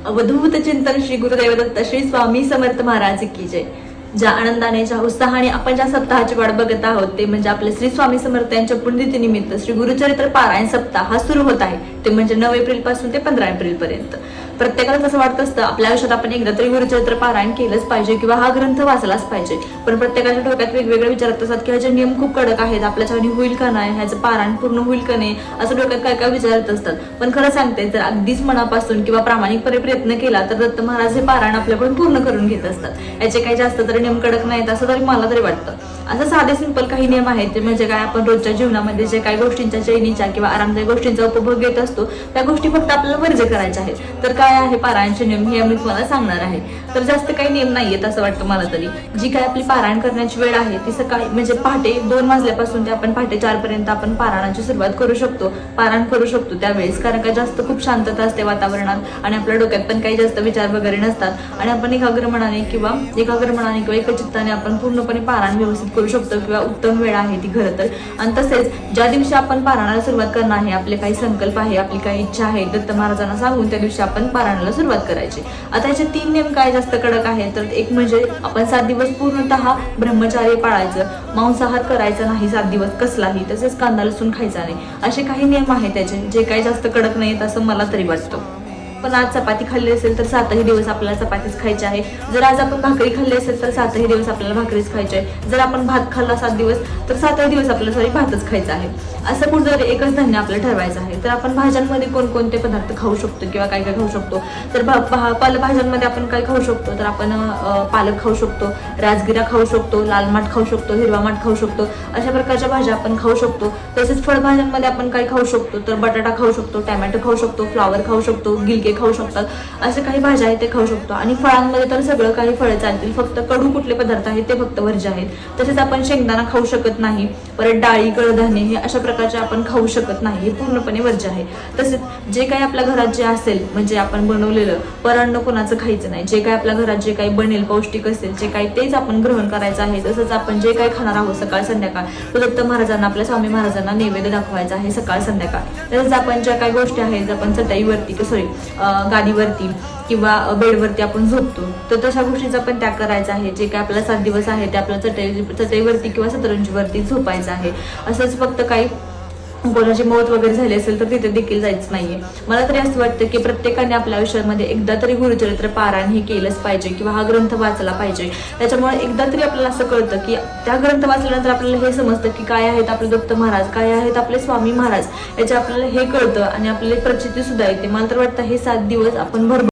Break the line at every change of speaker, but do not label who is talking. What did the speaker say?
अवधूत चिंतन श्री गुरुदेव दत्त श्री स्वामी समर्थ महाराज की जय। ज्या आनंदाने ज्या उत्साहाने आपण ज्या सप्ताहाची वाट बघत आहोत ते म्हणजे आपले श्री स्वामी समर्थ यांच्या पुण्यतिथीनिमित्त श्री गुरुचरित्र पारायण सप्ताह हा सुरू होत आहे। ते म्हणजे 9 एप्रिल पासून ते 15 एप्रिल पर्यंत। प्रत्येकाला असं वाटत असतं आपल्या आयुष्यात आपण एकदा तरी गुरुचरित्र पारायण केलंच पाहिजे किंवा हा ग्रंथ वाचलाच पाहिजे, पण प्रत्येकाच्या डोक्यात वेगवेगळे विचार असतात की ह्याचे नियम खूप कडक आहेत, आपल्याच्याने होईल का नाही, ह्याचं पारायण पूर्ण होईल का नाही, असं डोक्यात काय काय विचारत असतात। पण खरं सांगते, जर अगदीच मनापासून किंवा प्रामाणिकपणे प्रयत्न केला तर दत्त महाराज हे पारायण आपल्याकडून पूर्ण करून घेत असतात। याचे काही जास्त तरी नियम कडक नाहीत असं तरी मला तरी वाटतं। असं साधे सिंपल काही नियम आहेत म्हणजे काय, आपण रोजच्या जीवनामध्ये जे काही गोष्टींच्या चैनीच्या किंवा आरामदायी गोष्टींचा उपभोग घेत असतो त्या गोष्टी फक्त आपल्याला वर्ज्य करायच्या आहेत। तर काय आहे पारायणचे नियम हे मी तुम्हाला सांगणार आहे। तर जास्त काही नियम नाहीयेत असं वाटतं मला तरी। जी काय आपली पारायण करण्याची वेळ आहे ती सकाळी म्हणजे पहाटे 2 वाजल्यापासून ते आपण पहाटे 4 पर्यंत आपण पारायणाची सुरुवात करू शकतो, पारायण करू शकतो त्यावेळेस, कारण का जास्त खूप शांतता असते वातावरणात आणि आपल्या डोक्यात पण काही जास्त विचार वगैरे नसतात आणि आपण एकाग्र मनाने किंवा एकचित्ताने आपण पूर्णपणे पारायण व्यवस्थित करू शकतो किंवा उत्तम वेळ आहे ती खरं तर। आणि तसेच ज्या दिवशी आपण पारायणाला सुरुवात करणार आहे, आपले काही संकल्प आहे, आपली काही इच्छा आहे दत्त महाराजांना सांगून त्या दिवशी आपण पारायणाला सुरुवात करायची। आता याचे 3 नियम काय जास्त कडक आहेत तर एक म्हणजे आपण 7 दिवस पूर्णतः ब्रह्मचार्य पाळायचं, मांसाहार करायचा नाही 7 दिवस कसलाही, तसेच कांदा लसूण खायचा नाही, असे काही नियम आहेत त्याचे जे काही जास्त कडक नाहीत असं मला तरी वाटतं। पण आज चपाती खाल्ली असेल तर 7ही दिवस आपल्याला चपातीच खायची आहे। जर आज आपण भाकरी खाल्ली असेल तर 7ही दिवस आपल्याला भाकरीच खायची आहे। जर आपण भात खाल्ला 7 दिवस तर 7ही दिवस आपल्याला भातच खायचा आहे। असं कुठं जर एकच धान्य आपल्याला ठरवायचं आहे। तर आपण भाज्यांमध्ये कोणकोणते पदार्थ खाऊ शकतो किंवा काय काय खाऊ शकतो तर पालेभाज्यांमध्ये आपण काय खाऊ शकतो तर आपण पालक खाऊ शकतो, राजगिरा खाऊ शकतो, लाल माठ खाऊ शकतो, हिरवा माठ खाऊ शकतो, अशा प्रकारच्या भाज्या आपण खाऊ शकतो। तसेच फळभाज्यांमध्ये आपण काय खाऊ शकतो तर बटाटा खाऊ शकतो, टोमॅटो खाऊ शकतो, फ्लावर खाऊ शकतो, गिलके खाऊ शकतात, असे काही भाज्या आहेत ते खाऊ शकतो। आणि फळांमध्ये तर सगळं काही फळं चालतील, फक्त कडू कुठले पदार्थ आहेत ते फक्त वर्ज्य आहेत। तसेच आपण शेंगदाणा खाऊ शकत नाही, परत डाळी कडधान्य हे अशा प्रकारचे आपण खाऊ शकत नाही, हे पूर्णपणे वर्ज्य आहे। तसेच जे काही आपल्या घरात जे असेल म्हणजे आपण बनवलेलं परान्न कोणाचं खायचं नाही, जे काही आपल्या घरात जे काही बनेल पौष्टिक असेल जे काही तेच आपण ग्रहण करायचं आहे। तसंच आपण जे काही खाणार आहोत सकाळ संध्याकाळ तो दत्त महाराजांना आपल्या स्वामी महाराजांना नैवेद्य दाखवायचा आहे सकाळ संध्याकाळ। तसंच आपण ज्या काही गोष्टी आहेत आपण चटईवरती गादीवरती किंवा बेडवरती आपण झोपतो तर तशा गोष्टींचा पण त्याग करायचा आहे। जे काय आपल्याला 7 दिवस आहे ते आपल्याला चटईवरती किंवा सतरंजीवरती झोपायचं आहे। असंच फक्त काही कोणाची मौत वगैरे झाली असेल तर तिथे देखील जायचं नाहीये। मला तरी असं वाटतं की प्रत्येकाने आपल्या आयुष्यामध्ये एकदा तरी गुरुचरित्र पारायण हे केलंच पाहिजे किंवा हा ग्रंथ वाचला पाहिजे। त्याच्यामुळे एकदा तरी आपल्याला असं कळतं की त्या ग्रंथ वाचल्यानंतर आपल्याला हे समजतं की काय आहेत आपले दत्त महाराज, काय आहेत आपले स्वामी महाराज, याचे आपल्याला हे कळतं आणि आपल्याला प्रचिती सुद्धा येते। मला तर वाटतं हे 7 दिवस आपण